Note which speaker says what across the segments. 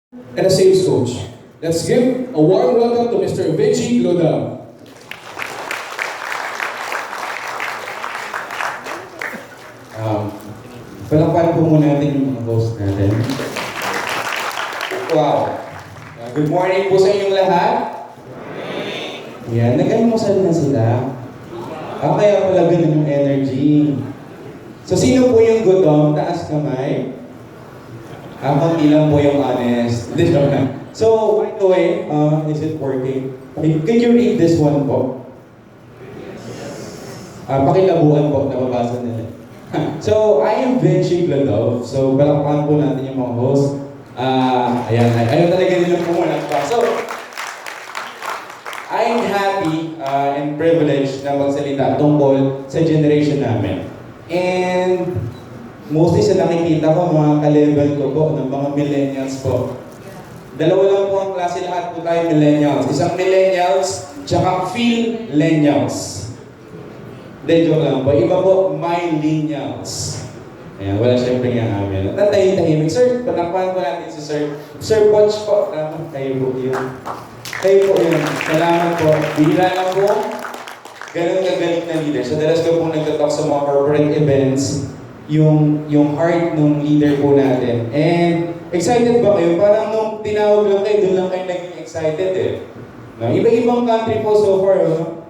Speaker 1: and a sales coach. Let's give a warm welcome to Mr. Glodove.
Speaker 2: Um, Palakpan po muna natin yung mga host natin. Wow! Good morning po sa inyong lahat. Yan, nag-almusal na sila. Kaya pala ganun yung energy. So, sino po yung gutom? Taas kamay. Konti lang po yung honest. Hindi, joke lang. So, by the way, is it working? Could you read this one po? Pakilabuan po, nababasa nila. So, I am Glodove. So, balakpakan po natin yung mga host. Ayan, ayaw talaga nilang pumunat pa. So, I'm happy and privileged na magsalita tungkol sa generation namin. And mostly sa nakikita ko, mga ka-level ko po, ng mga millennials po. Dalawa lang po ang klase, lahat po tayo millennials. Isang millennials, tsaka phil-lennials. Hindi, joke lang po. Iba po, millennials. Ayan, wala siyempre nga amin. At tahimik. Sir, patakpan ko natin si Sir. Sir Poch po. Kayo po yun. Kayo po yun. Salamat po. Bihira lang po. Ganun kagaling na leader. So, dalas ko pong nagtatalk sa mga corporate events, yung heart ng leader po natin. And excited ba kayo? Parang nung tinawag lang kayo, doon lang kayo naging excited eh. No? Iba-ibang country po so far, no?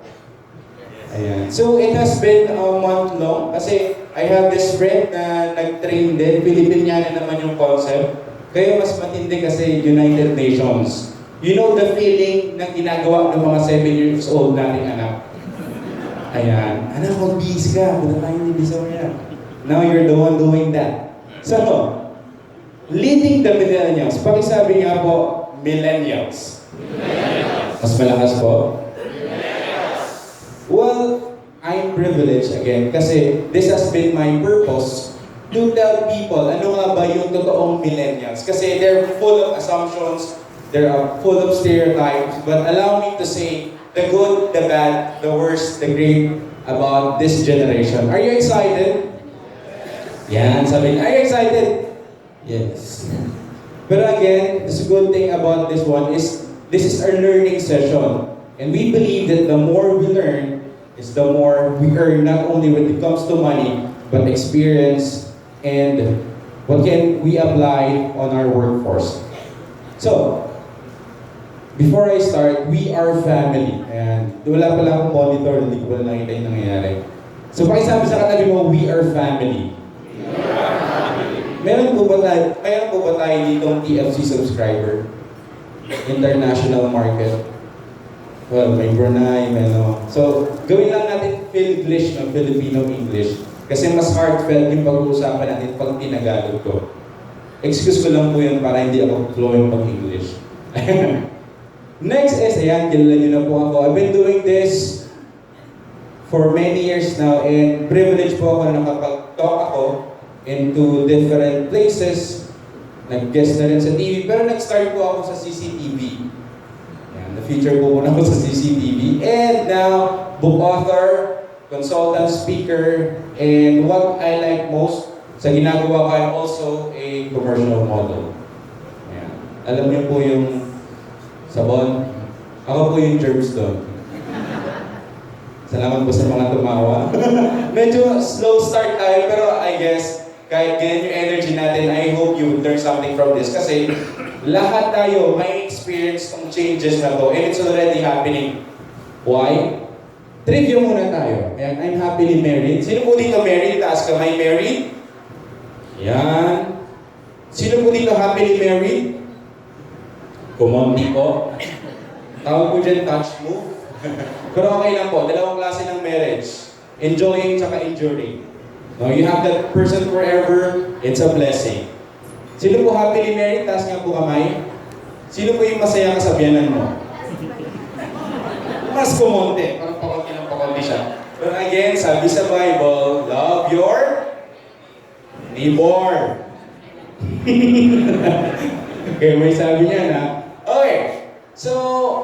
Speaker 2: Ayan. So, it has been a month long kasi I have this friend na nag-train din. Filipiniana naman yung concept. Kaya mas matindi kasi United Nations. You know the feeling na ginagawa ng mga 7 years old nating anak? Ayan. Anak, mag-busy ka. Punta tayo ni Bisoria. Now you're the one doing that. So, leading the millennials. Pakisabi nga po, millennials. Mas malakas po. Well, I'm privileged again kasi this has been my purpose to tell people ano nga ba yung totoong millennials. Kasi they're full of assumptions, they're full of stereotypes, but allow me to say the good, the bad, the worst, the great about this generation. Are you excited? Yan, sabi niya, are you excited? Yes. But again, the good thing about this one is this is our learning session. And we believe that the more we learn, is the more we earn, not only when it comes to money, but experience and what can we apply on our workforce. So, before I start, we are family. And wala pala akong monitor, hindi ko pala nakita yung nangyayari. So, pakisabi sa katabi mo, we are family. Meron po ba tayo ditong TFC subscriber? International market. Well, may Brunei, may ano. So, gawin lang natin Philiglish, no? Filipino-English. Kasi mas heartfelt yung pag-uusapan natin pag tinagalog ko. Excuse ko lang po yun para hindi ako flowing pag-English. Next is, ayan, kilala nyo na po ako. I've been doing this for many years now and privileged po ako na nakapag-talk ako into different places. Nag-guest na rin sa TV, pero nag-start po ako sa CCTV. Na-feature po muna ako sa CCTV. And now, book author, consultant, speaker, and what I like most sa ginagawa ko, I'm also a commercial model. Ayan. Alam niyo po yung sabon. Ako po yung germs doon. Salamat po sa mga tumawa. Medyo slow start tayo, pero I guess kahit ganyan yung energy natin, I hope you learn something from this. Kasi lahat tayo may experience ng changes na to and it's already happening. Why? Trivia muna tayo. Ayan, I'm happily married. Sino po dito married? Taas kamay, married? Ayan. Sino po dito happily married? Kumonti po. Tawag po dyan, touch move. Pero okay lang po, dalawang klase ng marriage. Enjoying tsaka enduring. No, you have that person forever, it's a blessing. Sino po happily married? Taas nga po kamay. Sino po yung masaya kasabihanan mo? Mas kumonte. Parang pakonti siya. But again, sabi sa Bible, love your neighbor. Okay, may sabi niya na. Okay, so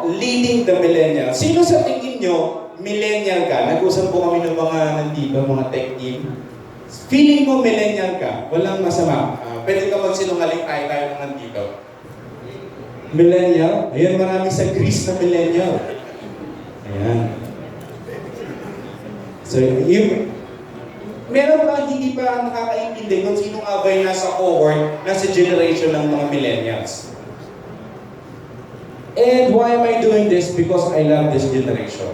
Speaker 2: leading the millennials. Sino sa tingin nyo, millennial ka? Nag-usap po kami ng mga nandito, mga tech team. Feeling mo millennial ka, walang masama. Pwede ka magsinungaling tayo ng nandito. Millennial. Ayan, marami sa Greece na millennial. Ayan. So, meron ba hindi pa nakakaintindi kung sino nga ba yung nasa cohort, nasa generation ng mga millennials? And why am I doing this? Because I love this generation.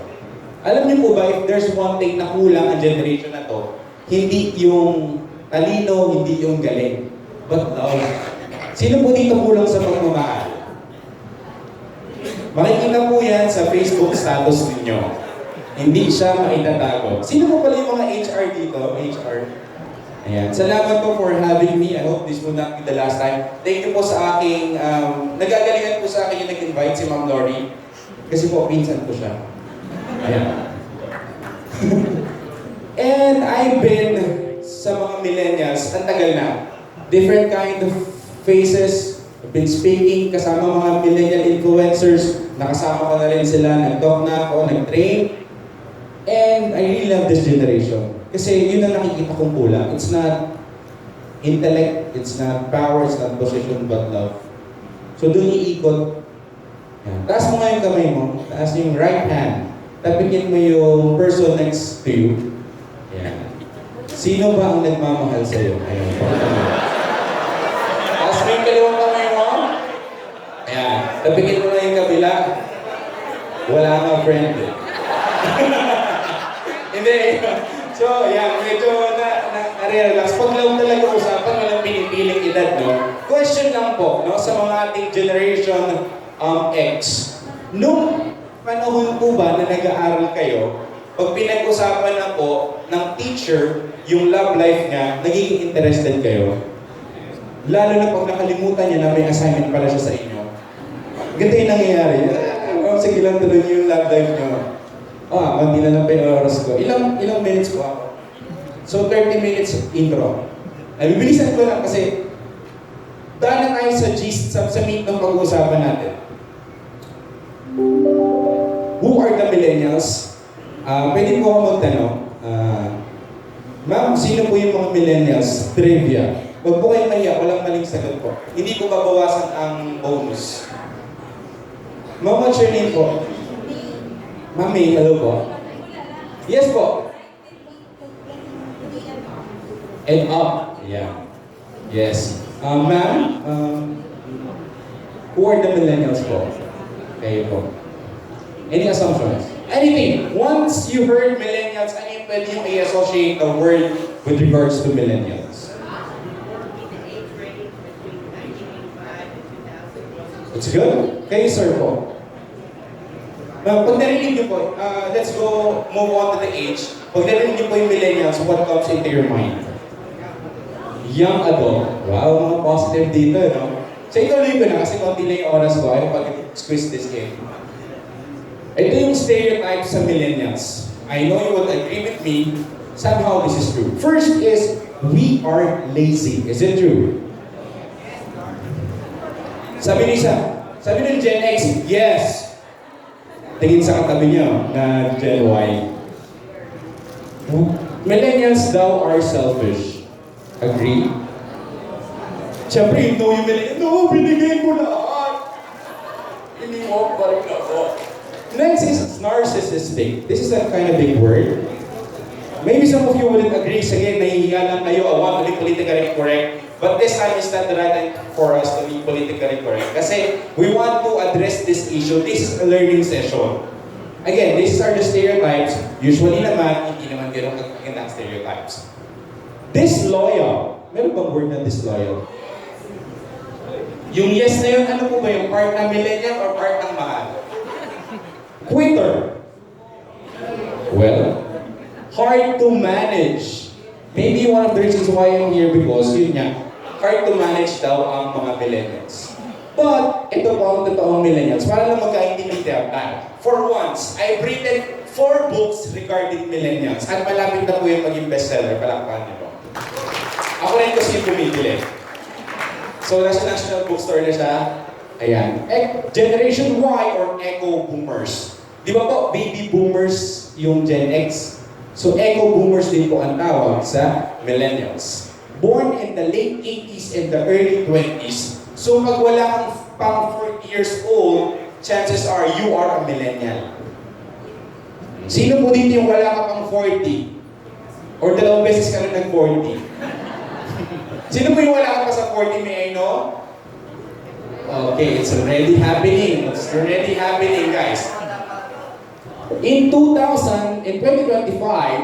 Speaker 2: Alam niyo po ba, if there's one thing na kulang ang generation na to, hindi yung talino, hindi yung galing, but love. Sino po dito kulang sa pagmamahal? Makikita po yan sa Facebook status ninyo. Hindi siya maitatago. Sino po pala yung mga HR dito? HR. Ayan. Salamat po for having me. I hope this will not be the last time. Thank you po sa aking, nagagalingan po sa akin yung nag-invite si Ma'am Lori. Kasi po, pinsan ko siya. Ayan. And I've been sa mga millennials, ang tagal na. Different kind of faces. I've been speaking kasama mga millennial influencers. Nakasama ko na rin sila. Nag-talk na ako, nag-train. And I really love this generation. Kasi yun ang nakikita kong kulang. It's not intellect, it's not power, it's not position, but love. So doon iikot. Yan. Taas mo nga yung kamay mo. Taas yung right hand. Tapikin mo yung person next to you. Yan. Sino ba ang nagmamahal sa'yo? Ayan. Taas mo yung kaliwang kamay mo. Ayan. Tapikin mo na yung kabila. Wala nga friend. Hindi. So, yan. Medyo na-relax. Pag lang talaga usapan, walang pinipiling edad, no? Question lang po, no? Sa mga ating generation X. Nung panahon po ba na nag-aaral kayo, pag pinag-usapan na po ng teacher yung love life niya, nagiging interested kayo? Lalo na pag nakalimutan niya na may assignment pala siya sa inyo. Ganito yung nangyayari. Sige lang, tuloy niyo yung love life niyo. Hindi na lang pa yung oras ko. Ilang minutes po ako? So, 30 minutes intro. Bibilisan ko lang kasi dahil na tayo sa gist, sa meet ng pag-uusapan natin. Who are the millennials? Pwede po ako magtanong. Ma'am, sino po yung mga millennials? Trivia. Huwag po kayong mahiya, walang maling sagot po. Hindi ko babawasan ang bonus. Ma'am, what's your name po? Mami, hello po. Yes po. And up. Yeah. Yes. Ma'am, who are the millennials po? Kayo po. Any assumptions? Anything. Once you heard millennials, ano yung pwede yung i-associate the word with regards to millennials? It's good. Kayo, sir po. Pag narinig niyo po, let's go move on to the age. Pag narinig niyo po yung millennials, what comes into your mind? Young adult. Wow, mga positive dito, no? So ituloy ko na kasi konti lang yung oras ko. Ayaw pag-squeeze this game. Ito yung stereotype sa millennials. I know you would agree with me. Somehow this is true. First is, we are lazy. Is it true? Sabi ni Gen X, yes. Tingin sa katabi niyo na Gen Y. Millennials daw are selfish. Agree? Siyempre, no, yung millennials, no, binigay ko lahat. Iniwag pa rin ako. Next is narcissistic. This is a kind of big word. Maybe some of you wouldn't agree. Sige, nahihiya lang kayo. I want to be politically correct. But this time is not the right time for us to be politically correct. Kasi we want to address this issue. This is a learning session. Again, these are the stereotypes. Usually naman, hindi naman gano'ng kagandang stereotypes. Disloyal. Meron bang word na disloyal? Yung yes na yun, ano po ba yung part ng millennial or part ng mahal? Quitter. Well, hard to manage. Maybe one of the reasons why I'm here because yun nga, hard to manage daw ang mga millennials. But, ito po ang totoong millennials. Para lang magkaintindihan tayo. For once, I've written 4 books regarding millennials. At malapit na po yung maging bestseller. Palakpakan niyo po. Ako rin kasi yung bumibili. So, nasa National Bookstore na siya. Ayan. Generation Y or Echo Boomers. Di ba po, baby boomers yung Gen X? So, Echo Boomers din po ang tawag sa millennials. Born in the late 80s and the early 20s. So, pag pang 40 years old, chances are you are a millennial. Sino po dito yung wala ka pang 40? Or dalawang beses ka na nag-40? Sino po yung wala ka pa sa 40, may I know? Okay, it's already happening. It's already happening, guys. In 2025,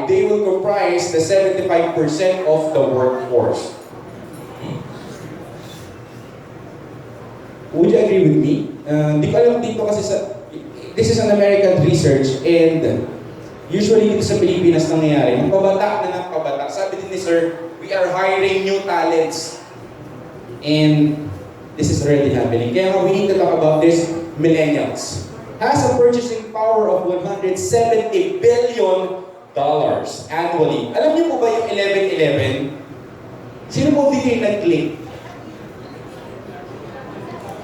Speaker 2: they will comprise the 75% of the workforce. Would you agree with me? Di ko alam dito kasi this is an American research and usually dito sa Pilipinas nangyayari, ng pabata na ng pabata. Sabi din ni Sir, we are hiring new talents. And this is already happening. Kaya we need to talk about this. Millennials has a purchasing power of $170 billion annually. Alam niyo po ba yung 11-11? Sino po dito yung nag-click?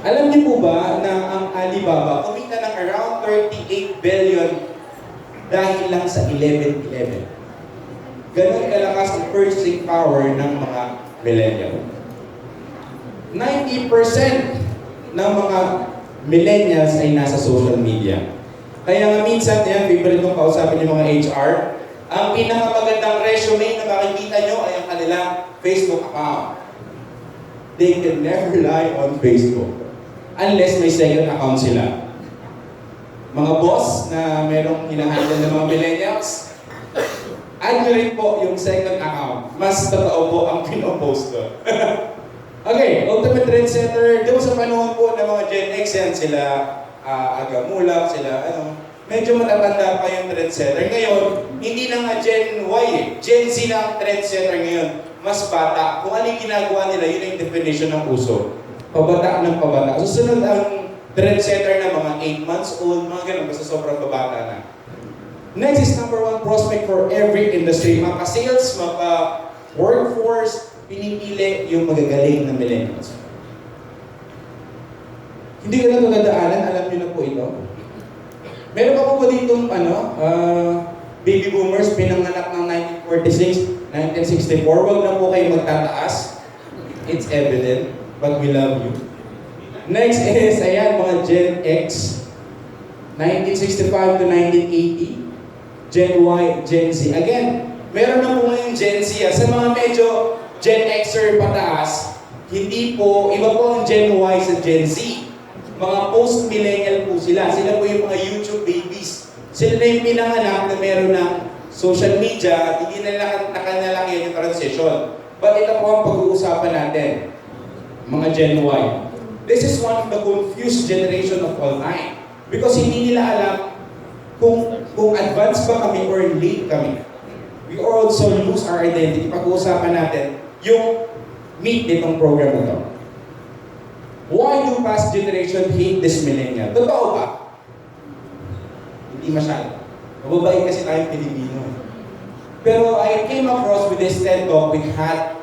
Speaker 2: Alam niyo po ba na ang Alibaba kumita ng around 38 billion dahil lang sa 11-11? Ganon kalakas ang purchasing power ng mga millennial. 90% ng mga millennials ay nasa social media. Kaya nga minsan, favorite kong kausapin yung mga HR, ang pinakamagandang resume na makikita nyo ay ang kanilang Facebook account. They can never lie on Facebook unless may second account sila. Mga boss na merong hinahandle ng mga millennials, add nyo rin po yung second account. Mas totoo po ang pinopost doon. Okay, ultimate trendsetter. Doon sa panahon po ng mga Gen X yan, sila Agamulak, sila medyo matatanda pa yung trendsetter. Ngayon, hindi na nga Gen Y Gen Z na ang trendsetter ngayon. Mas bata. Kung ano yung ginagawa nila, yun yung definition ng uso. Pabata ng pabata. Susunod ang trendsetter na mga 8 months old, mga ganun, basta sobrang babata na. Next is number 1 prospect for every industry. Maka-sales, maka-workforce, pinipili yung magagaling na millennials. Hindi ko na ito nadaanan, alam niyo na po ito. Meron pa po ba ditong baby boomers pinanganak ng 1946, 1964? Huwag na po kayo magtataas. It's evident, but we love you. Next is, ayan, mga Gen X, 1965 to 1980. Gen Y, Gen Z. Again, meron na po ngayon Gen Z. Sa mga medyo Gen Xer pataas, hindi po, iba po ang Gen Y sa Gen Z. Mga post-millennial po sila. Sila po yung mga YouTube babies. Sila na yung pinanganak na meron ng social media, hindi na nakanalaki yung transition. But ito po ang pag-uusapan natin, mga Gen Y. This is one of the confused generation of all time. Because hindi nila alam kung advanced ba kami or late kami. We also lose our identity. Pag-uusapan natin yung meet nitong program na to. Why do past generation hate this millennial? Totoo ba? Hindi masyado. Mababait kasi tayong Pilipino. Pero I came across with this TED Talk we had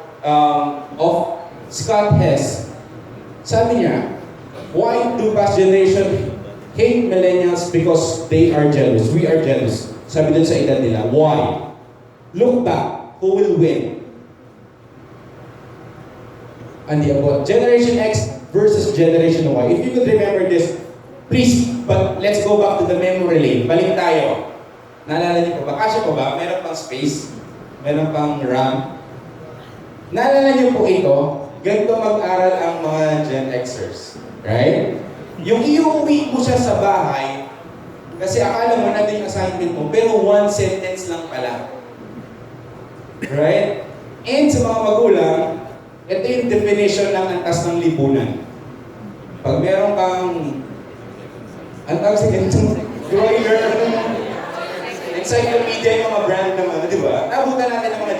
Speaker 2: of Scott Hess. Sabi niya, why do past generation hate millennials? Because they are jealous. We are jealous. Sabi dun sa edad nila. Why? Look back. Who will win? And about Generation X versus Generation Y. If you could remember this, please, but let's go back to the memory lane. Balik tayo. Naalala niyo po ba? Kasya po ba? Meron pang space? Meron pang RAM? Naalala niyo po ito? Ganito mag-aral ang mga Gen Xers. Right? Yung iuwi mo siya sa bahay, kasi akala mo na din yung assignment mo, pero one sentence lang pala. Right? And sa mga magulang, ito yung definition ng antas ng lipunan. Pag meron kang, ang tawag sa ganito, encyclopedia yung mga brand ng di ba? Nabutan natin ng mga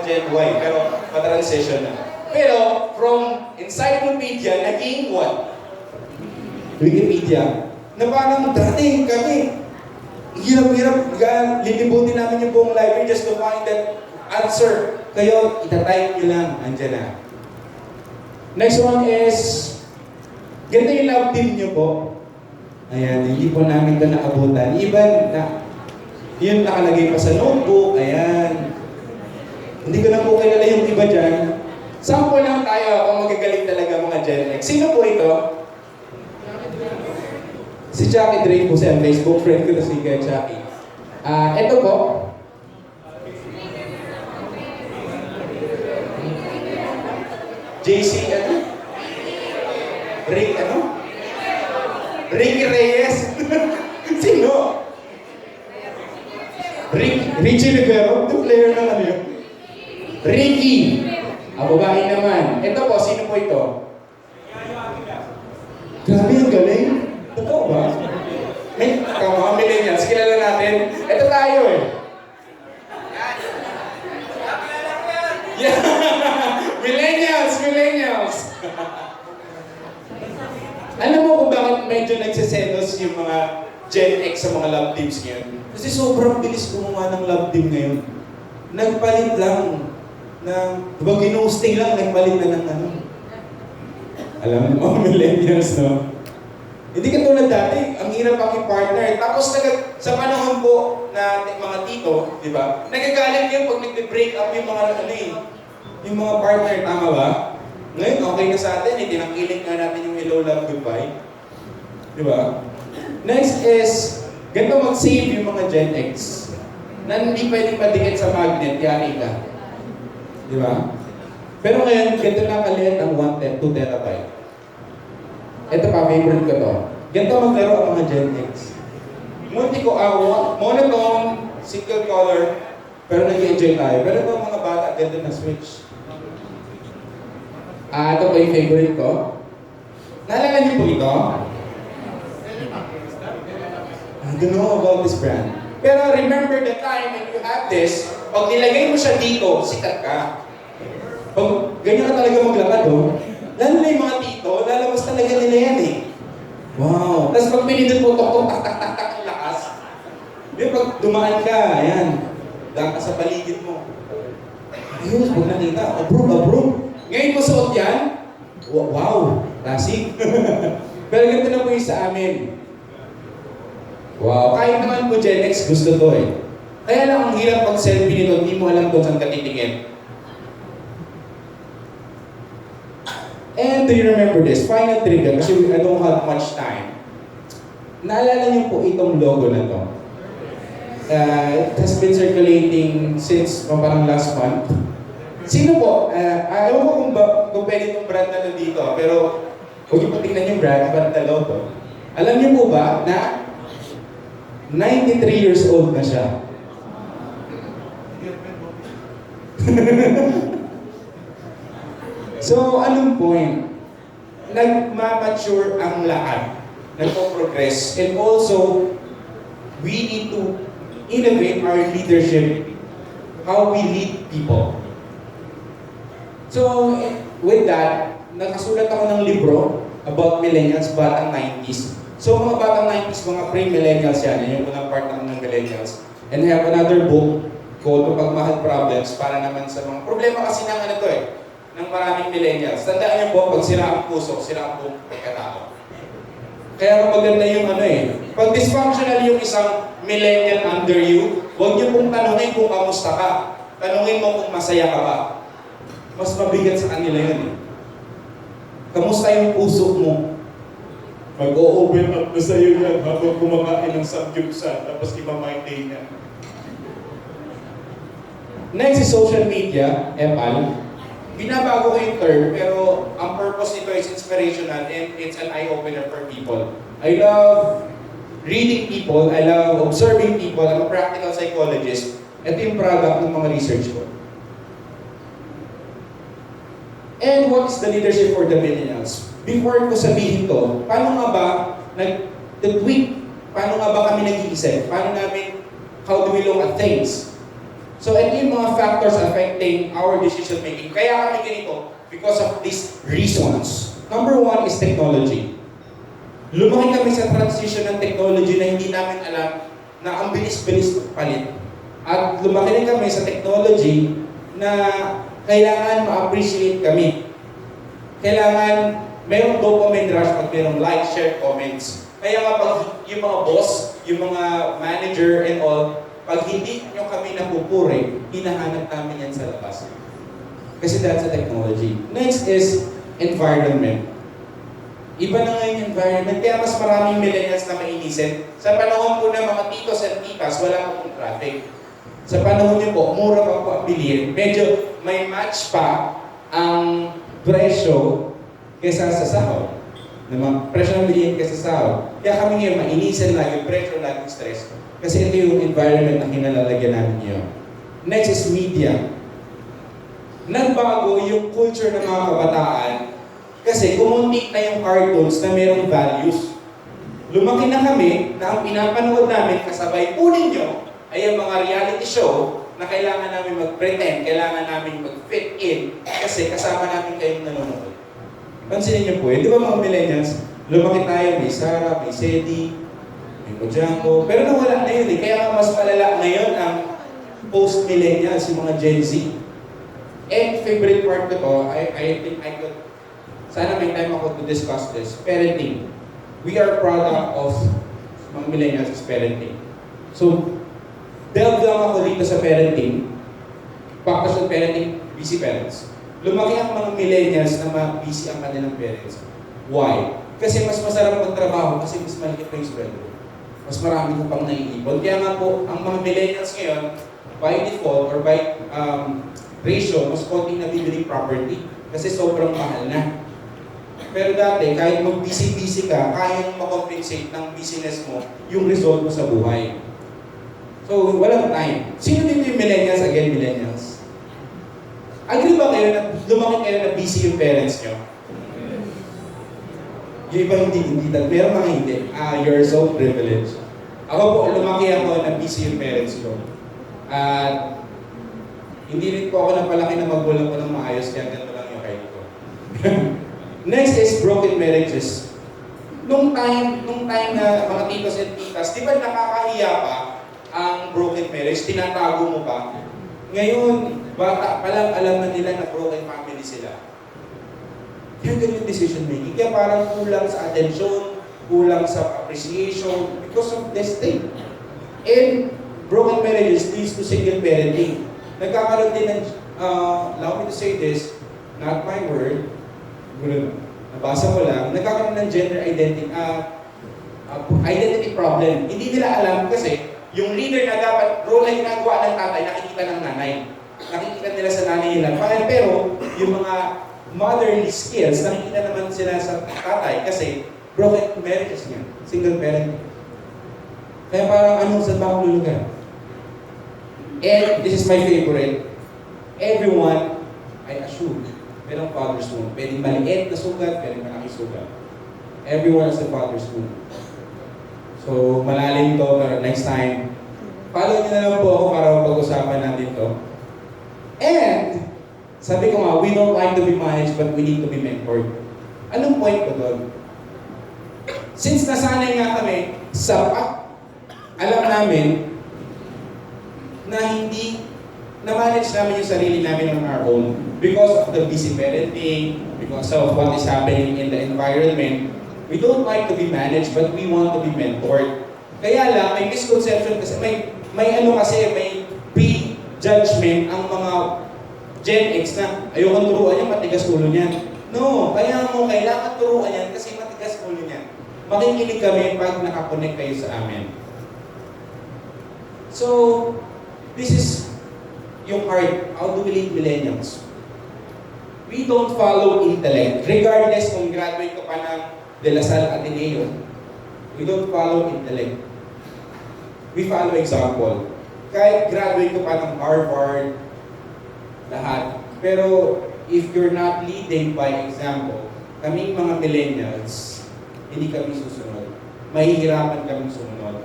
Speaker 2: Gen Y, pero pa-transition na. Pero, from encyclopedia, naging what? Wikipedia. Na parang dating kami, hirap-hirap, lilibutin namin yung buong library just to find that answer. Kayo, itatype nyo lang, andyan na. Next one is, ganito yung love team nyo po. Ayan, hindi po namin ito naabutan. Even na, yun nakalagay pa sa notebook, ayan. Hindi ko na po kilala yung iba dyan. Sample lang tayo kung magagaling talaga mga Gen X. Sino po ito? Si Jackie Drake po siya, Facebook friend ko na si Jackie. Ito po. JC ano? Rick ano? Ricky Reyes. Sino? Richie Rivero? Ito player ng ano yun? Ricky. Babae naman. Ito po, sino po ito? Grabe yung galing. Totoo ba? May mga millennials, kilala natin. Ito tayo eh. Yeah. Millennials. Alam mo kung bakit medyo nagsiselos yung mga Gen X sa mga love teams ngayon? Kasi sobrang bilis gumawa ng love team ngayon. Nagpalit lang diba ginusting lang, nagpalit na ng ano. Alam mo, mga millennials, no? Hindi katulad dati, ang hirap paki-partner. Tapos sa panahon po na mga tito, di ba? Nagagalit yun pag nag-break up yung mga yung mga partner, tama ba? Ngayon, okay na sa atin, tinangkilik nga natin yung hello, love, goodbye. Di ba? Next is, ganito mag-save yung mga Gen X na hindi pwedeng madikit sa magnet, yari ka. Di ba? Pero ngayon, ganito na kaliit ang 2 terabyte. Ito pa, favorite ko to. Ganito maglaro ang mga Gen X. Monotone, single color, pero nag-enjoy tayo. Pero ito mga bata, ganito na switch. Ito pa yung favorite ko. Naalala niyo po ito? I don't know about this brand. Pero remember the time when you have this, pag nilagay mo siya dito, sikat ka. Pag ganyan ka talaga maglakad, lalo na yung mga tito, lalabas talaga nila yan eh. Wow! Tapos pag pinindot mo, tok-tok, tak-tak-tak ang lakas. Yung pag dumaan ka, ayan, daan ka sa paligid mo. Ayun, pag nakita, abro. Ngayon mo suot yan, wow! Classic! Pero ganito na po yung sa amin. Wow! Kahit naman po Gen X, gusto to eh. Kaya lang ang hirap pag selfie nito, hindi mo alam kung saan ka titingin. And do you remember this? Final trivia, kasi I don't have much time. Naalala niyo po itong logo na to? It has been circulating since parang last month. Sino po? Ewan ko kung pwede itong brand na dito, pero huwag niyo po tingnan yung brand, but the logo. Alam niyo po ba na 93 years old na siya? So, anong point? Nagmamature ang lahat. Nagpo-progress. And also, we need to innovate our leadership, how we lead people. So, with that, nakasulat ako ng libro about millennials, batang 90s. So, mga batang 90s, mga pre-millennials yan. Yung unang part ng millennials. And I have another book called Pagmahal Problems para naman sa mga problema kasi ng ano to eh, ng maraming millennials. Tandaan niyo po, pag sira ang puso, sira ang buong pagkatao. Kaya maganda yung ano eh, pag dysfunctional yung isang millennial under you, huwag niyo pong tanungin kung kamusta ka. Tanungin mo kung masaya ka ba. Mas mabigat sa kanila yun eh. Kamusta yung puso mo? Mag-o-open up na sa'yo yan habang kumakain ng samgyupsal, tapos iba my day niya. Next is social media, Epal. Binabago ko yung term, pero ang purpose nito is inspirational and it's an eye-opener for people. I love reading people, I love observing people, I'm a practical psychologist. Ito yung product ng mga research ko. And what is the leadership for the millennials? Before ko sabihin to, paano nga ba nag-tweak? Paano nga ba kami nag-iisip? How do we look at things? So, ito yung mga factors affecting our decision making. Kaya kami ganito because of these reasons. Number one is technology. Lumaki kami sa transition ng technology na hindi namin alam na ang bilis-bilis palit. At lumaki rin kami sa technology na kailangan ma-appreciate kami. Kailangan mayroong dopamine rush pag mayroong like, share, comments. Kaya nga pag yung mga boss, yung mga manager and all, pag hindi nyo kami napupuri, hinahanap namin yan sa labas. Kasi that's a technology. Next is environment. Iba na ngayon yung environment, kaya mas maraming millennials na mainisin. Sa panahon po ng mga titos at titas, wala pa pong traffic. Sa panahon niyo po, mura pa po ang bilihin. Medyo may match pa ang presyo kesa sa sahod. Presyo ng bilihin kesa sa sahod. Kaya kami ngayon mainisin lagi, presyo lagi stress. Kasi ito yung environment na kinalalagyan namin ngayon. Next is media. Nagbago yung culture ng mga kabataan kasi kumunti na yung cartoons na mayroong values. Lumaki na kami na ang pinapanood namin kasabay po ninyo ay ang mga reality show na kailangan namin mag-pretend, kailangan namin mag-fit in kasi kasama namin kayong nanonood. Pansinin niyo po, di ba mga millennials, lumaki tayo, may Sarah, may Sedi, may Mojango, pero nawala na yun eh. Kaya mas malala ngayon ang post-millennials, yung mga Gen Z. And favorite part ko to, I think I could, sana may time ako to discuss this, parenting. We are product of mga millennials is parenting. So, delve lang ako dito sa parenting. Factors of parenting, busy parents. Lumaki ang mga millennials na busy ang kanilang parents. Why? Kasi mas masarap magtrabaho kasi mas maliit na yung sweldo. Mas marami ko pang naiipon. Kaya nga po, ang mga millennials ngayon, by default or by ratio, mas konting nabibili property kasi sobrang mahal na. Pero dati, kahit mag-busy-busy ka, kayang makompensate ng business mo yung result mo sa buhay. So, walang time. Sino dito yung millennials? Again, millennials. Agree ba kayo na lumaki kayo na busy yung parents nyo? Yung iba hindi. Pero mga hindi. You're so privileged. Ako po, lumaki ako na busy yung parents ko. At hindi rin po ako napalaki na magulang ko ng maayos, kaya ganito lang yung height ko. Next is broken marriages. Nung time na mga titos and titas, di ba nakakahiya pa ang broken marriage? Tinatago mo pa. Ngayon, bata pa lang alam na nila na broken family sila. Kaya ganyan decision making. Kaya parang kulang sa attention, kulang sa appreciation because of this thing. And broken marriages leads to single parenting. Nagkakaroon din ng, allow me to say this, not my word, nabasa ko lang, nagkakaroon ng gender identity problem. Hindi nila alam kasi yung leader na dapat role na ginagawa ng tatay, nakikita ng nanay. Nakikita nila sa nanay nila. Pero yung mga motherly skills, nakikita naman sila sa tatay kasi broken marriages niya, single parent. Kaya parang anong sa bakong lulugan? And this is my favorite. Everyone, I assume, merong father's wound. Pwedeng maliit na sugat, pwedeng malaki sugat. Everyone has a father's wound. So, malalim to, pero next time, follow niyo na lang po ako para pag-usapan natin to. And, sabi ko nga, we don't like to be managed, but we need to be mentored. Anong point ko doon? Since nasanay nga kami sa alam namin na hindi na-manage namin yung sarili namin on our own because of the busy parenting, because of what is happening in the environment. We don't like to be managed, but we want to be mentored. Kaya lang, may misconception kasi, may pre-judgment ang mga Gen X na ayokong turuan yan, matigas ulo niyan. No, kaya mo kailangan turuan yan kasi matigas ulo niyan. Makikinig kami pag nakakonect kayo sa amin. So, this is yung heart. How do we lead millennials? We don't follow intellect. Regardless kung graduate ko pa ng De La Salle Ateneo, we don't follow intellect. We follow example. Kahit graduate ko pa ng Harvard, lahat. Pero if you're not leading by example, kaming mga millennials, hindi kami susunod. Mahihirapan kami sumunod.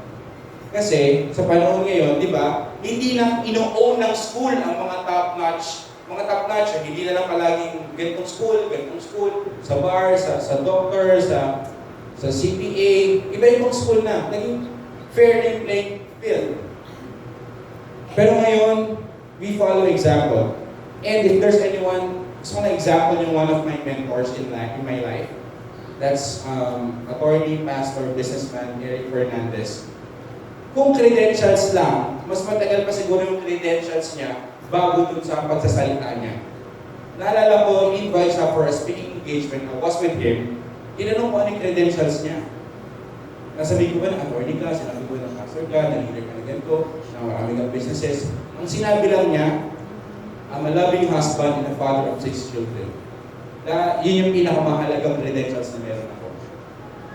Speaker 2: Kasi sa panahon ngayon, di ba, hindi na ino-own ng school ang mga top-notch. Mga top-notch, hindi na lang palaging ganitong school, sa bar, sa doctor, sa CPA, iba-ibang school na. Naging fair and playing field. Pero ngayon, we follow example. And if there's anyone, gusto ko na example yung one of my mentors in my life. That's attorney, pastor, businessman, Eric Fernandez. Kung credentials lang, mas matagal pa siguro yung credentials niya bago dun sa pagsasalita niya. Naalala ko, he invites her for a speaking engagement. I was with him. Tinanong ko ano yung credentials niya. Nasabi ko ba na attorney ka, sinabi ko na pastor ka, na leader ka na ganito, na marami kang businesses. Ang sinabi lang niya, I'm a loving husband and a father of 6 children. Yun yung pinakamahalagang credentials na meron ako.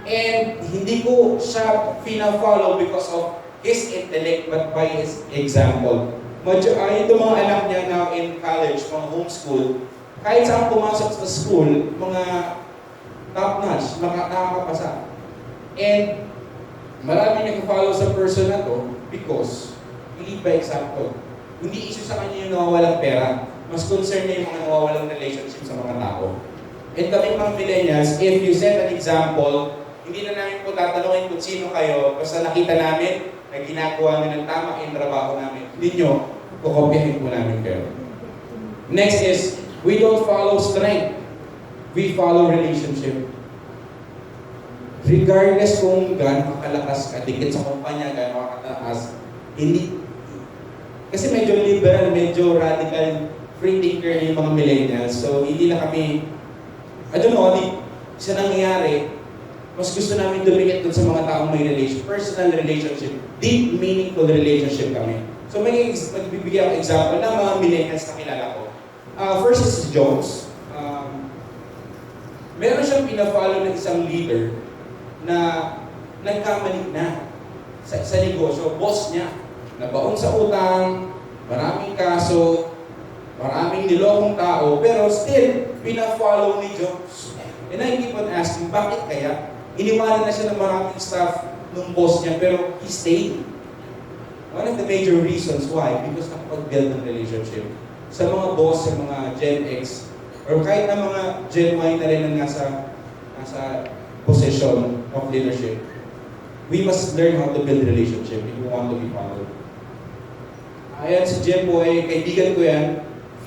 Speaker 2: And hindi ko siya pina-follow because of his intellect, but by his example. Ito mga anak niya na in college, mga homeschool, kahit saan pumasok sa school, mga top-notch, nakakapasa. And marami nag-follow sa person na to because he lead by example. Hindi issue sa kanya yung nawawalang pera. Mas concern niya yung mga nawawalang relationship sa mga tao. And kami mga millennials, if you set an example, hindi na namin po tatanungin kung sino kayo, basta nakita namin na ginagawa nyo ng tama yung trabaho namin. Hindi nyo, kukopyahin po namin kayo. Next is, we don't follow strength. We follow relationship. Regardless kung gaano kalakas ka, dikit sa kumpanya, gaano kakataas, hindi. Kasi medyo liberal, medyo radical, free thinker yung mga millennials. So, hindi na kami, I don't know, isa nangyayari, mas gusto namin dumikit dun sa mga taong may personal relationship, deep, meaningful relationship kami. So, magbibigay ako example ng mga millennials na kilala ko. First is Jones. Meron siyang pina-follow ng isang leader na nagkamali na sa negosyo. Boss niya, nabaon sa utang, maraming kaso, maraming nilokong tao, pero still, pina-follow ni Jones. And I keep on asking, bakit kaya? Iniwanan na siya ng maraming staff ng boss niya, pero he stayed. One of the major reasons why, because nakapag-build ng relationship. Sa mga boss, sa mga Gen X, or kahit na mga Gen Y na rin na nasa position of leadership, we must learn how to build relationship if we want to be followed. Ayan, si Jem Boy, kaibigan ko yan,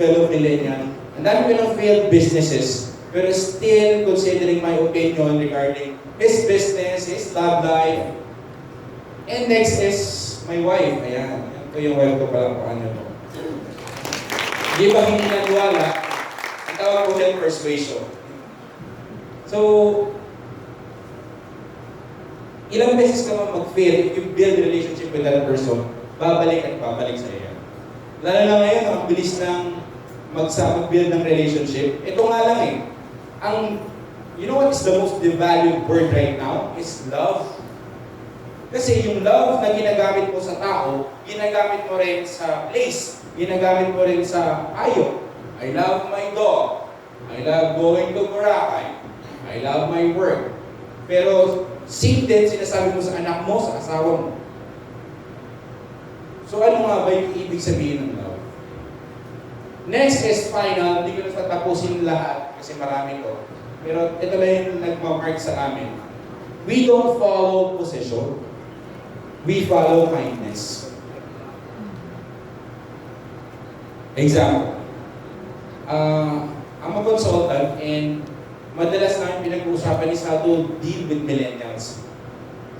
Speaker 2: fellow millennial. Ang dami ko ng failed businesses, pero still considering my opinion regarding his business, his love life. And next is my wife. Ayan, ito yung wife ko pala kung ano to. Di ba hindi naniwala? Ang tawag ko yan persuasion. So, ilang beses ka mag-fail if you build relationship with that person, babalik at babalik sa iyo. Lalo na ngayon, ang bilis ng mag-build ng relationship. Ito nga lang eh. You know what is the most devalued word right now? Is love. Kasi yung love na ginagamit mo sa tao, ginagamit mo rin sa place, ginagamit mo rin sa hayop. I love my dog. I love going to Boracay. I love my work. Pero same din sinasabi mo sa anak mo, sa asawa mo. So ano nga ba yung ibig sabihin ng love? Next is final, hindi ko na tatapusin lahat kasi marami ko. Pero ito lang yung nagmamark sa amin. We don't follow position. We follow kindness. Example. I'm a consultant and madalas namin pinag-uusapan is how to deal with millennials.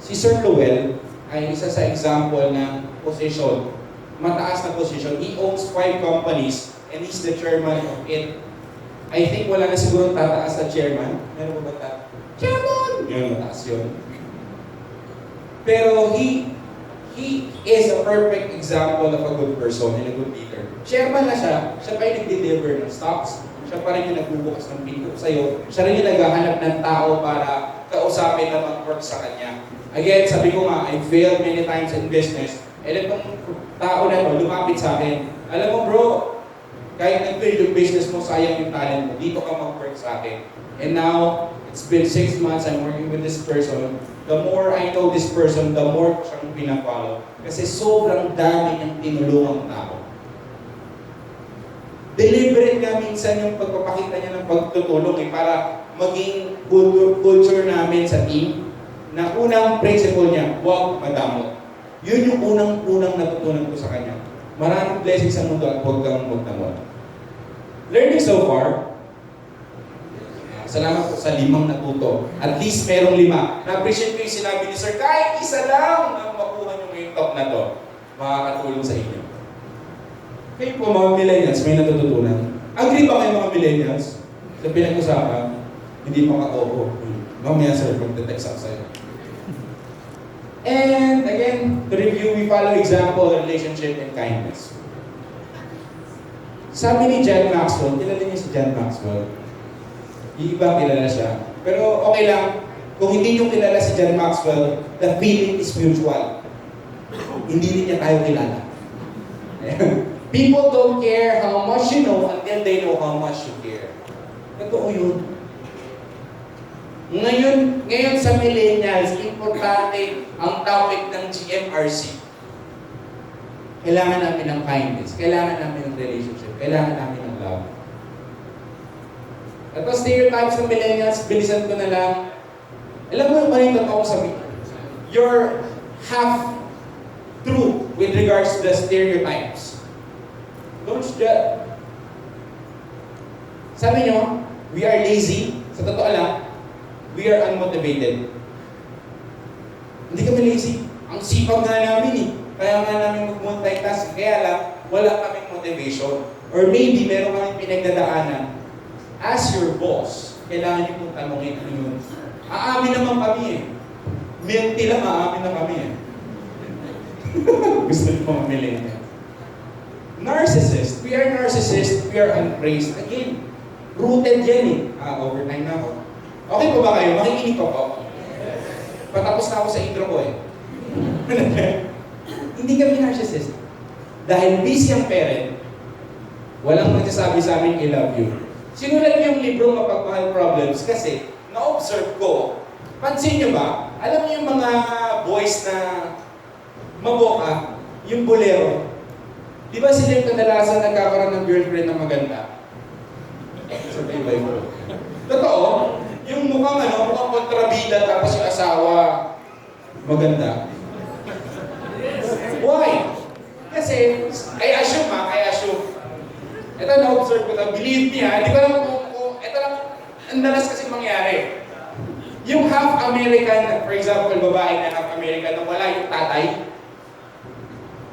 Speaker 2: Si Sir Lowell ay isa sa example ng position. Mataas na position. He owns 5 companies and he's the chairman of it. I think wala na siguro tataas na chairman. Meron ba ba chairman? Yun, mataas yun. Pero he is a perfect example of a good person and a good leader. Chairman na siya pa yung nag-deliver ng stocks. Siya pa rin yung nagbubukas ng pinto sa'yo. Siya rin yung naghahanap ng tao para kausapin na mag-work sa kanya. Again, sabi ko nga, I failed many times in business. And itong tao na ito, lumapit sa akin. Alam mo bro, kahit nag-build yung business mo, sayang yung talent mo. Dito ka mag-work sa akin. And now, it's been 6 months I'm working with this person. The more I know this person, the more siyang pinafollow. Kasi sobrang dami niyang tinulungang tao. Deliberate nga minsan yung pagpapakita niya ng pagtutulong para maging culture namin sa team na unang principle niya, huwag madamot. Yun yung unang natutunan ko sa kanya. Maraming blessings sa mundo at huwag kang magdamot. Learning so far, salamat po sa 5 natuto. At least merong 5. Na-appreciate ko yung sinabi ni Sir, kahit isa lang ang makuha nyo ngayong talk na to, makakatulong sa inyo. Kayo po mga millennials, may natututunan. Agree ba kayo mga millennials? Sa pinag-usapan, hindi pa ka-oo. Mamaya sir, magte-text ako sa'yo. And again, to review, we follow example, relationship, and kindness. Sabi ni John Maxwell, kilala niyo si John Maxwell? Yung iba kilala siya. Pero okay lang, kung hindi niyo kilala si John Maxwell, the feeling is mutual. Hindi rin niya tayo kilala. People don't care how much you know until they know how much you care. Totoo yun. Ngayon sa millennials, importante ang topic ng GMRC. Kailangan namin ng kindness, kailangan namin ng relationship, kailangan namin ng love. Ito, stereotypes ng millennials, bilisan ko na lang. Alam mo yung manito akong sabihin? You're half true with regards to the stereotypes. Don't judge. Sabi nyo, we are lazy. Sa totoo lang, we are unmotivated. Hindi kami lazy. Ang sipag nga namin eh. Kaya nga namin mag-multitask. Kaya lang, wala kaming motivation. Or maybe meron kaming pinagdadaanan. As your boss, kailangan niyo kong tanongin ano yun. Aamin naman kami eh. Milty lang, aamin na kami eh. Gusto niyo mga millennials. Narcissist. We are narcissist. We are unpraised. Again, rooted yan eh. Overtime na ako. Okay po ba kayo? Makikinig pa po. Patapos na ako sa intro ko eh. Hindi kami narcissist. Dahil busy ang parent, walang magsasabi sa amin, I love you. Sinulat yung libro Mapagmahal Problems kasi na-observe ko. Pansin nyo ba? Alam niyo yung mga boys na maboka, yung bolero. Di ba sila yung kadalasan nagkakaroon ng girlfriend na maganda? Sabay-bay mo. Totoo, yung mukhang kontrabida tapos yung asawa maganda. Why? Kasi, I assume. Ito na-observe ko na, believe me hindi ko lang ito lang, ang dalas kasi mangyari. Yung half American, for example, babae na half American na wala yung tatay.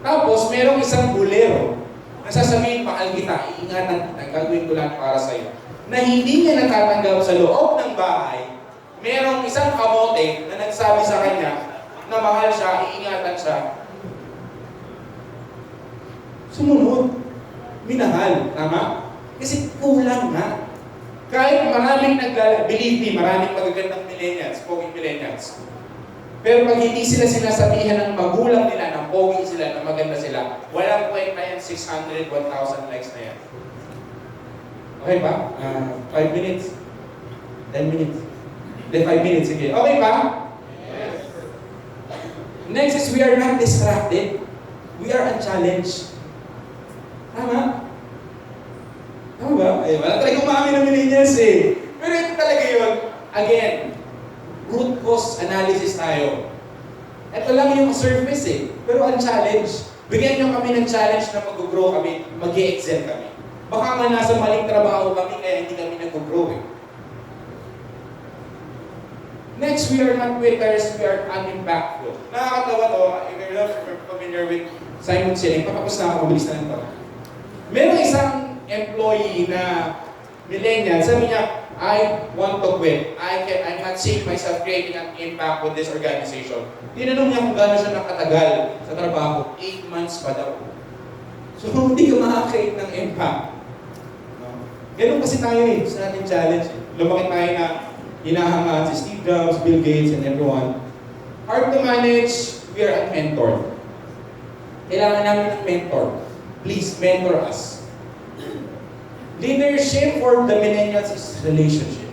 Speaker 2: Tapos, merong isang bulero na sasabihin, mahal kita, iingatan kita, gagawin ko lang para sa'yo. Na hindi niya natatanggap sa loob ng bahay, merong isang kamote na nagsabi sa kanya na mahal siya, iingatan siya. Sumunod. Minahal. Tama? Kasi kulang nga. Kahit maraming believe me, maraming magagandang millennials, poging millennials. Pero pag hindi sila sinasabihan ng magulang nila, ng pogi sila, na maganda sila, walang kwenta yan, 600, 1,000 likes na yan. Okay ba? 5 minutes? 10 minutes? Then 5 minutes, sige. Okay ba? Yes. Next is we are not distracted. We are unchallenged. Tama? Tama ba? Ay, wala talagang umamin ng millennials eh. Pero ito talaga yun. Again, root cause analysis tayo. Ito lang yung surface eh. Pero unchallenged. Bigyan nyo kami ng challenge na mag-grow kami, mag-excel kami. Baka nga nasa maling trabaho kami kaya hindi kami nag-grow eh. Next, we are not quitters, we are unimpactful. Nakakatawa to, if you're not familiar with Simon Sinek, patapos na ako, mabilis na ito. Merong isang employee na millennial, sabi niya, I want to quit. I'm not seeing myself creating an impact with this organization. Tinanong niya kung gano'n siya nakatagal sa trabaho. 8 months pa daw. So, hindi ka makakreate ng impact. No? Ganun kasi tayo eh. Gusto natin challenge. Lumaki tayo na hinahangaan si Steve Jobs, Bill Gates, and everyone. Hard to manage, we are unmentored. Kailangan namin ng mentor. Please, mentor us. Leadership for the millennials is relationship.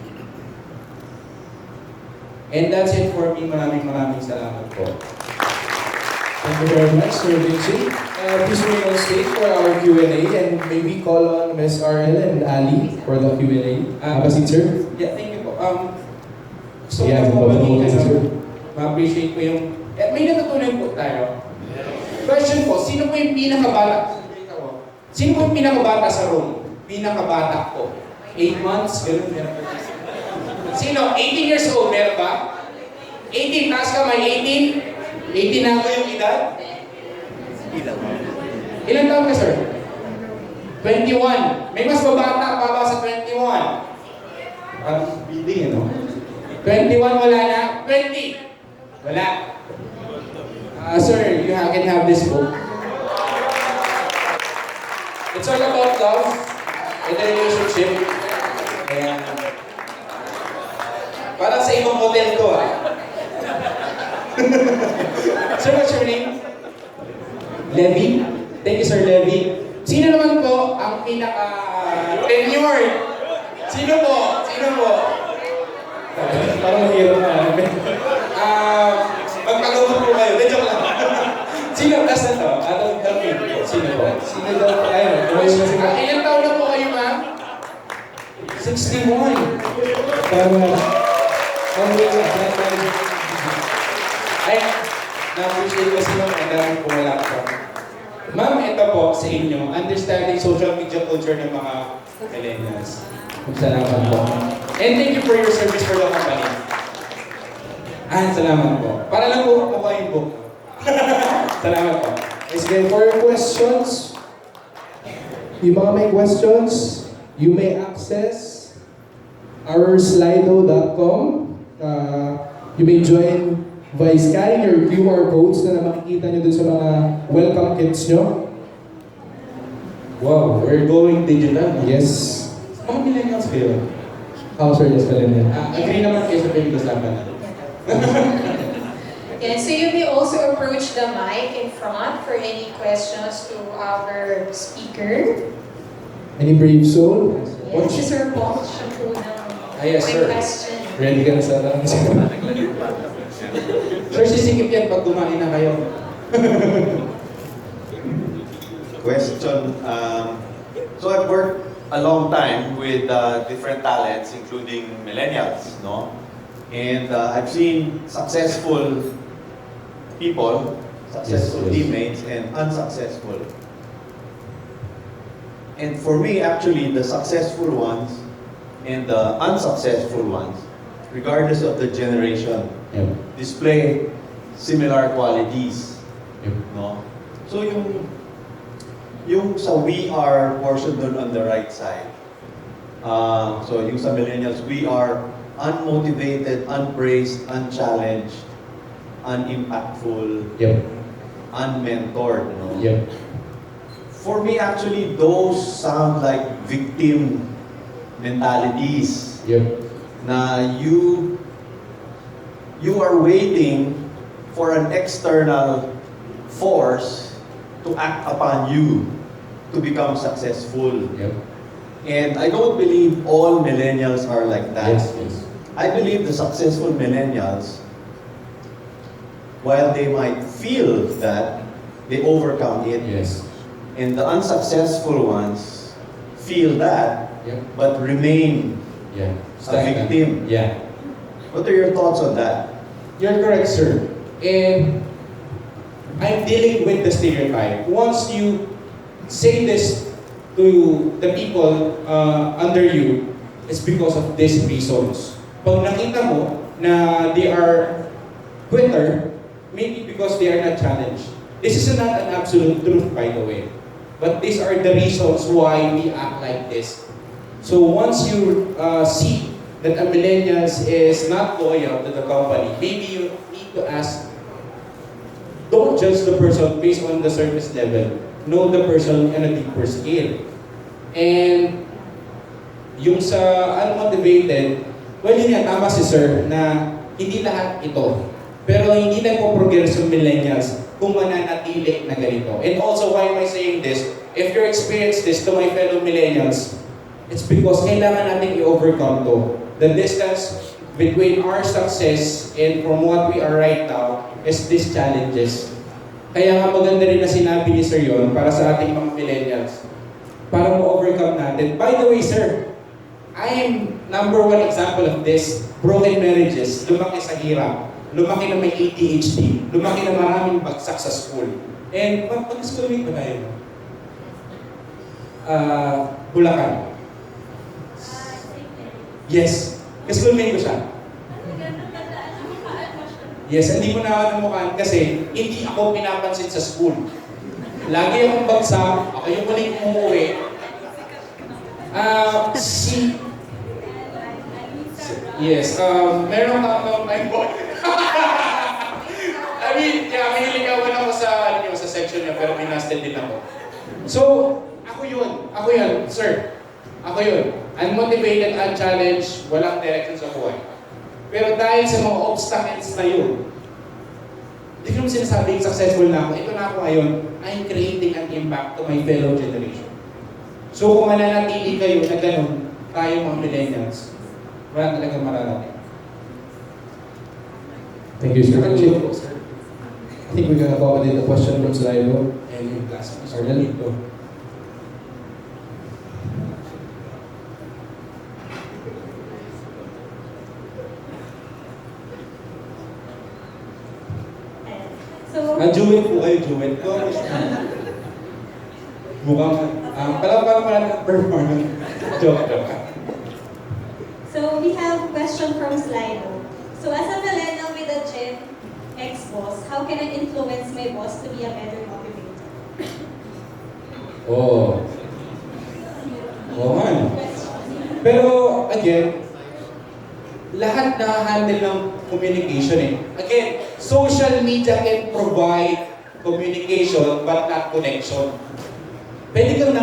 Speaker 2: And that's it for me. Maraming salamat po.
Speaker 1: Thank you very much, Sir Vinci. Please remain on stage for our Q&A and maybe call on Ms. RL and Ali for the Q&A. Have a seat, sir.
Speaker 2: Yeah, thank you po. Gusto
Speaker 1: Yeah,
Speaker 2: ko po maging
Speaker 1: sir.
Speaker 2: ma-appreciate ko yung... may natutunan po tayo. Question po, sino po yung pinakabata? Sino po yung pinakabata sa room? Pinakabata ko. 8 months? Ganun, meron po. Sino? 18 years old, meron ba? 18, taas ka may 18? 18 na ako yung edad? Ilan taon ka, sir? 21. May mas babata pa ba sa 21? Bidding, ano? 21 wala na? 20? Wala. Sir, you can have this book. It's all about love and the relationship. Ayan. Parang sa ibang hotel to Sir, what's your name? Levy? Thank you, Sir Levy. Sino naman po ang pinaka-tenured? Sino po?
Speaker 1: Parang mahirap na.
Speaker 2: Magpagawin po kayo. Joke lang. Sino? Last na to? Sino po?
Speaker 1: Sino daw? Ayun, tumayo na sila.
Speaker 2: Ilan taon na po kayo, ma'am? 61.
Speaker 1: Parang,
Speaker 2: Ay, na-appreciate ko sila ang daming pumalak po. Ma'am, ito po sa inyo, understanding social media culture ng mga millennials. Salamat po. And thank you for your service for the company. Salamat po. Para lang po mukha yung book. Salamat po.
Speaker 1: again, for your questions, yung mga may questions, you may access our slido.com. You may join by scanning your QR codes na makikita nyo dun sa mga welcome kits nyo.
Speaker 2: Wow, we're going digital.
Speaker 1: Yes.
Speaker 2: Mga millennials kayo.
Speaker 1: Sir, yes, pala niya.
Speaker 2: Agree naman kayo sa pinag-usapan natin.
Speaker 3: Yeah, so you may also approach the mic in front for any questions to our speaker.
Speaker 1: Any brave soul?
Speaker 3: Yes, si Sir Paul siya po ng
Speaker 2: Yes,
Speaker 3: may
Speaker 2: sir.
Speaker 3: question.
Speaker 1: Ready ka na sa tanong siya.
Speaker 2: Sir, sisikip yan pag kumain na kayo.
Speaker 4: Question. So I've worked a long time with different talents, including millennials, no? And I've seen successful people, successful
Speaker 1: Yes.
Speaker 4: teammates, and unsuccessful. And for me, actually, the successful ones and the unsuccessful ones, regardless of the generation,
Speaker 1: Yep.
Speaker 4: display similar qualities.
Speaker 1: Yep.
Speaker 4: No? So yung sa we are portion doon on the right side. So yung sa millennials, we are unmotivated, unpraised, unchallenged, unimpactful,
Speaker 1: Yep.
Speaker 4: unmentored. No?
Speaker 1: Yep.
Speaker 4: For me, actually, those sound like victim mentalities.
Speaker 1: Yep.
Speaker 4: Na you are waiting for an external force to act upon you to become successful.
Speaker 1: Yep.
Speaker 4: And I don't believe all millennials are like that.
Speaker 1: Yes, yes.
Speaker 4: I believe the successful millennials, while they might feel that, they overcome it.
Speaker 1: Yes.
Speaker 4: And the unsuccessful ones feel that,
Speaker 1: Yep.
Speaker 4: but remain
Speaker 1: Yeah.
Speaker 4: a victim.
Speaker 1: Yeah.
Speaker 4: What are your thoughts on that?
Speaker 2: You're correct, sir. And I'm dealing with the stereotype. Once you say this to the people under you, it's because of these reasons. Pag nakita mo na they are quitter, maybe because they are not challenged. This is not an absolute truth, by the way. But these are the reasons why we act like this. So once you see that a millennials is not loyal to the company, maybe you need to ask, don't judge the person based on the surface level. Know the person on a deeper scale. And yung sa unmotivated, well, yun nga, tama si sir, na hindi lahat ito. Pero hindi na po progress yung millennials kung mananatili na ganito. And also, why am I saying this? If you experience this to my fellow millennials, it's because kailangan natin i-overcome to. The distance between our success and from what we are right now is these challenges. Kaya nga maganda rin na sinabi ni Sir yon para sa ating mga millennials. Para ma-overcome natin. By the way, sir, I am number one example of this. Broken marriages, lumaki sa hirap. Lumaki na may ADHD. Lumaki na maraming bagsak sa school. And mag-schoolmate ba tayo? Bulacan. Yes. Ka-schoolmate ko siya. Yes, hindi mo na ako namukhaan kasi hindi ako pinapansin sa school. Lagi akong bagsak, ako yung muling umuwi. Yes, meron countdown time po. I mean, kaya may ligawan ako sa section niya, pero minasted din ako. So, ako yun, sir. Ako yun. Unmotivated, unchallenged, walang direction sa buhay. Pero dahil sa mga obstacles na yun, hindi ko naman sinasabing successful na ako. Ito na ako ngayon, I'm creating an impact to my fellow generation. So kung mananatili kayo na ganun, tayo mga millennials, wala talagang mararating.
Speaker 1: Thank you, sir. I think we're gonna accommodate the question from Slido.
Speaker 2: And yung classmates,
Speaker 1: Arnel?
Speaker 2: dito.
Speaker 3: So,
Speaker 2: Juwet po kayo, Juwet. Mukhang, pala natin performance. Joke.
Speaker 5: So we have a question from Slido. So as a millennial with a Gen X boss, how can I influence my boss to be a better motivator?
Speaker 2: Oo nga, no? Pero, again, lahat na-handle ng communication eh. Again, social media can provide communication but not connection. Pwede kang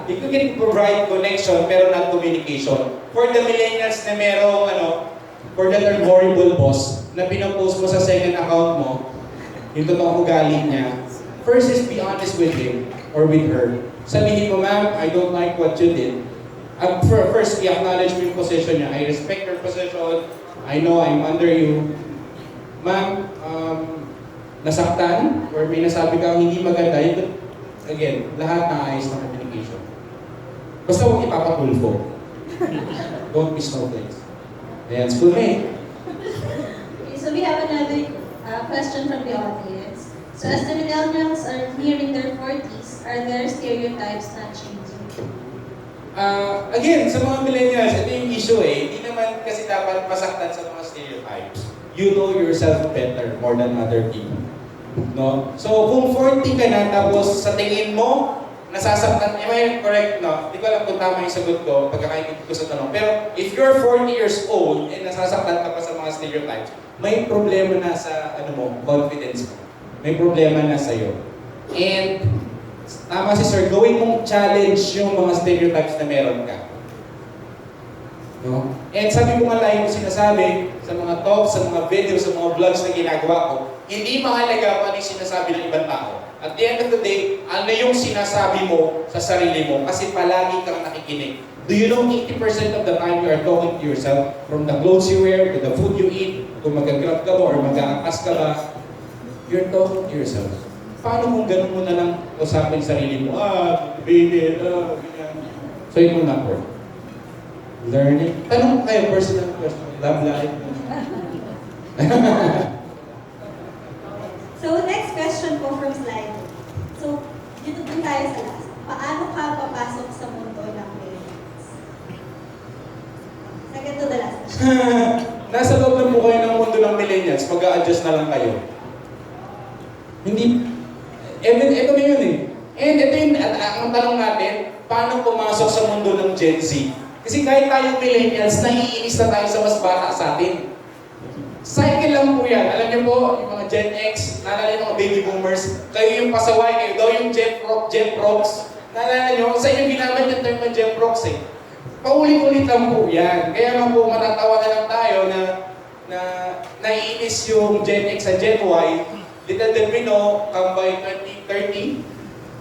Speaker 2: you can provide connection pero not communication. For the millennials na merong for the term horrible boss na pinapost mo sa second account mo, yung totoong ugali niya, first is be honest with him or with her. Sabihin mo, ma'am, I don't like what you did. First, i-acknowledge mo yung position niya. I respect your position. I know I'm under you. Ma'am, nasaktan or may nasabi kang hindi maganda, again, lahat na ayos ng communication. Basta huwag ipapatulfo. Don't be snowflakes. Ayan, schoolmate.
Speaker 5: Okay, so we have another question from the audience. So as the millennials are nearing their 40s, are their stereotypes not changing?
Speaker 2: Again, sa mga millennials, ito yung issue eh. Hindi naman kasi dapat masaktan sa mga stereotypes. You know yourself better more than other people. No? So, kung 40 ka na, tapos sa tingin mo, nasasaktan, am I correct, no? Hindi ko alam kung tama yung sagot ko, pagkakaintindi ko sa tanong. Pero, if you're 40 years old, and nasasaktan ka pa sa mga stereotypes, may problema na sa, confidence mo. May problema na sa'yo. And, tama si Sir, gawin mong challenge yung mga stereotypes na meron ka. No? And sabi ko nga lagi ko sinasabi sa mga talks, sa mga videos, sa mga vlogs na ginagawa ko, hindi mahalaga kung ano yung sinasabi ng ibang tao. At the end of the day, ano yung sinasabi mo sa sarili mo kasi palagi kang nakikinig. Do you know 80% of the time you are talking to yourself, from the clothes you wear, to the food you eat, kung mag-grab ka mo or mag-aangkas ka ba, you're talking to yourself. Paano kung ganun mo na lang usapin sarili mo? Baby, ganyan. So it will not work. Learning. Tanong kayo, personal question. Love life.
Speaker 5: So next question po from Slido. So dito din tayo sa last. Paano ka papasok sa mundo ng millennials? Second to the last question.
Speaker 2: Nasa loob na po kayo ng mundo ng millennials, mag-a-adjust na lang kayo. Hindi, ito na yun eh. And ito yung, ang tanong natin, paano pumasok sa mundo ng Gen Z? Kasi kahit tayo millennials, naiinis na tayo sa mas bata sa atin. Cycle lang po yan. Alam niyo po, yung mga Gen X, naalala yung mga baby boomers, kayo yung pasaway, kayo daw yung Gen Prox. Naalala niyo, sa inyo ginamit yung term ng Gen Prox eh. Paulit-ulit lang po yan. Kaya nga po matatawa na lang tayo na naiinis yung Gen X sa Gen Y. Little did we know, by 2030,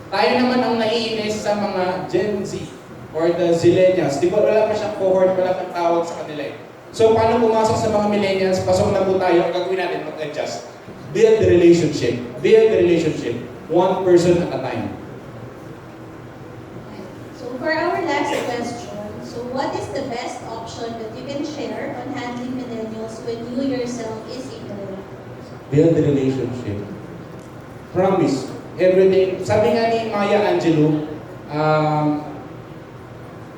Speaker 2: tayo naman ang naiinis sa mga Gen Z or the Zillennials. Di ba wala pa siyang cohort, wala pang tawag sa kanila eh. So paano pumasok sa mga millennials? Pasok na po tayo, ang gagawin natin, mag-adjust. Build the relationship. Build the relationship. One person at a time.
Speaker 5: So for our last question, so what is the best option that you can share on handling millennials when you yourself is a millennial?
Speaker 2: Build the relationship. Promise. Everything. Sabi nga ni Maya Angelou,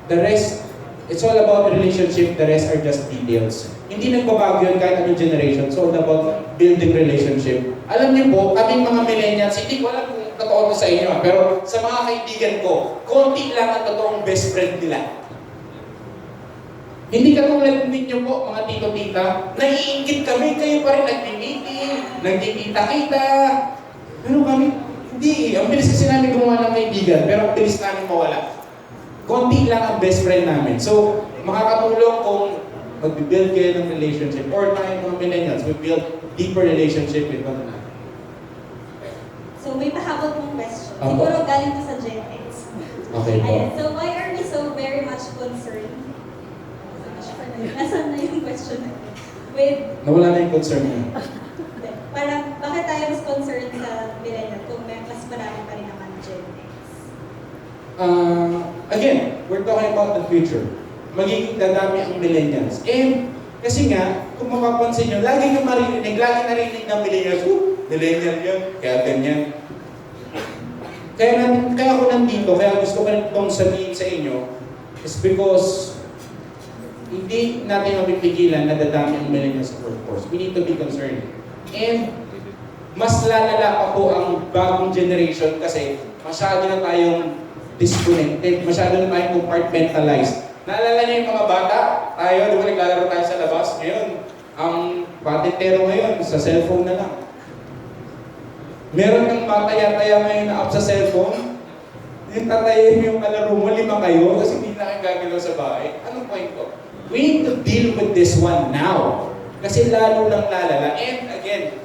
Speaker 2: the rest, it's all about relationship, the rest are just details. Hindi nagbabago yun kahit anong generation. It's all about building relationship. Alam niyo po, kaming mga millennials, hindi ko alam kung totoo to sa inyo, pero sa mga kaibigan ko, konti lang ang totoong best friend nila. Hindi katulad ninyo po, mga tito-tita, naiingit kami, kayo pa rin nagmi-meeting, nagkikita-kita. Pero kami, hindi. Ang bilis kasi namin gumawa ng kaibigan, pero ang bilis namin mawala. Konti lang ang best friend namin. So, makakatulong kung mag-build kayo ng relationship or tayo mga millennials, we build deeper relationship with one another.
Speaker 5: So may pahabol pong question.
Speaker 2: Apo.
Speaker 5: Siguro galing to sa Gen X.
Speaker 2: Okay po.
Speaker 5: Ayan. So why are we so very much concerned? Nasaan na yung question na yun? With,
Speaker 2: Nawala na yung concern niyo.
Speaker 5: parang, bakit tayo mas concerned sa millennial kung may mas marami pa rin naman Gen X?
Speaker 2: Again, we're talking about the future. Magiging dadami ang millennials. And kasi nga, kung mapapansin nyo, lagi nyo marinig, lagi narinig ng millennials, millennial yun, kaya ganyan. Kaya ako nandito, kaya gusto ko rin itong sabihin sa inyo, is because hindi natin mapipigilan na dadami ang millennials sa workforce. We need to be concerned. And mas lalala pa po ang bagong generation kasi masyado na tayong disconnected, masyado na tayong compartmentalized. Naalala niyo yung mga bata? Tayo, di ba naglalaro tayo sa labas? Ngayon, ang patintero ngayon, sa cellphone na lang. Meron ng mataya-taya ngayon na up sa cellphone. Yung tatayin yung kalaro mo, 5 kayo, kasi hindi na kayo gagalaw sa bahay. Anong point ko? We need to deal with this one now. Kasi lalo lang lalala. And again,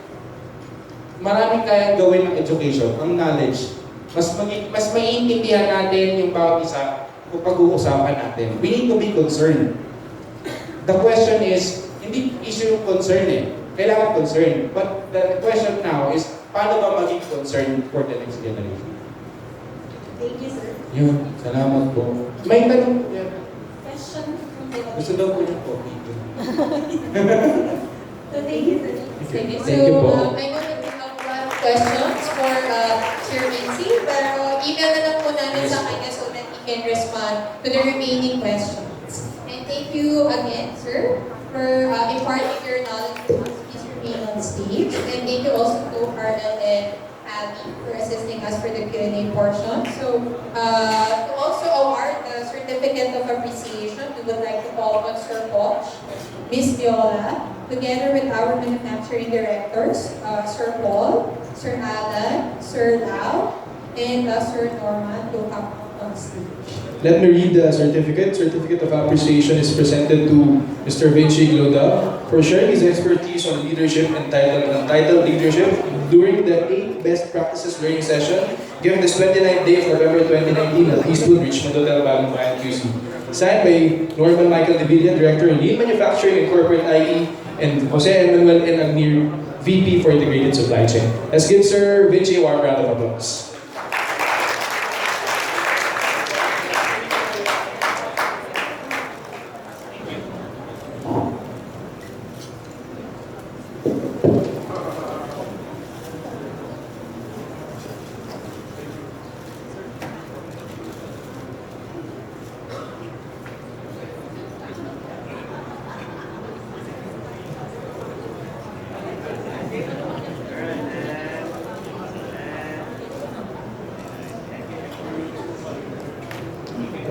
Speaker 2: maraming kayang gawin ng education, ang knowledge. Mas maiintindihan natin yung bawat isa kung pag-uusapan natin. We need to be concerned. The question is, hindi issue yung concern eh. Kailangan concern. But the question now is, paano ba maging concerned for the next generation?
Speaker 5: Thank you, sir.
Speaker 2: Yun, salamat po. May tanong po yan.
Speaker 5: Question from the audience.
Speaker 2: Gusto daw po yung coffee.
Speaker 5: So thank you, sir.
Speaker 3: Sige. So,
Speaker 2: Thank you po.
Speaker 3: I know that we have a lot of questions for Sir Vinci, pero email na lang po namin sa kanya so that he can respond to the remaining questions. And thank you again, sir, for imparting your knowledge to us. Please remain on stage. And thank you also to Arnel and Abby for assisting us for the Q&A portion. So, to also award the Certificate of Appreciation, we would like to call on Sir Poch, Miss Viola, together with our manufacturing directors, Sir Paul, Sir Alan, Sir Lau, and Sir Norman to come on stage.
Speaker 1: Let me read the certificate. Certificate of Appreciation is presented to Mr. Vinci Glodove for sharing his expertise on leadership and titled Leadership during the 8 Best Practices Learning Session given this 29th day of November 2019 at Eastwood Richmond Hotel, Bagong QC. Signed by Norman Michael Devilla, Director in Lean Manufacturing and Corporate IE, and Jose Emmanuel N. Agnir, VP for Integrated Supply Chain. Let's give Sir Vinci a warm round of applause.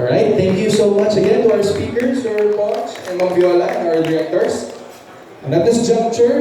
Speaker 1: Alright, thank you so much again to our speakers, Sir Poch and Ma'am Viola, and our directors. And at this juncture,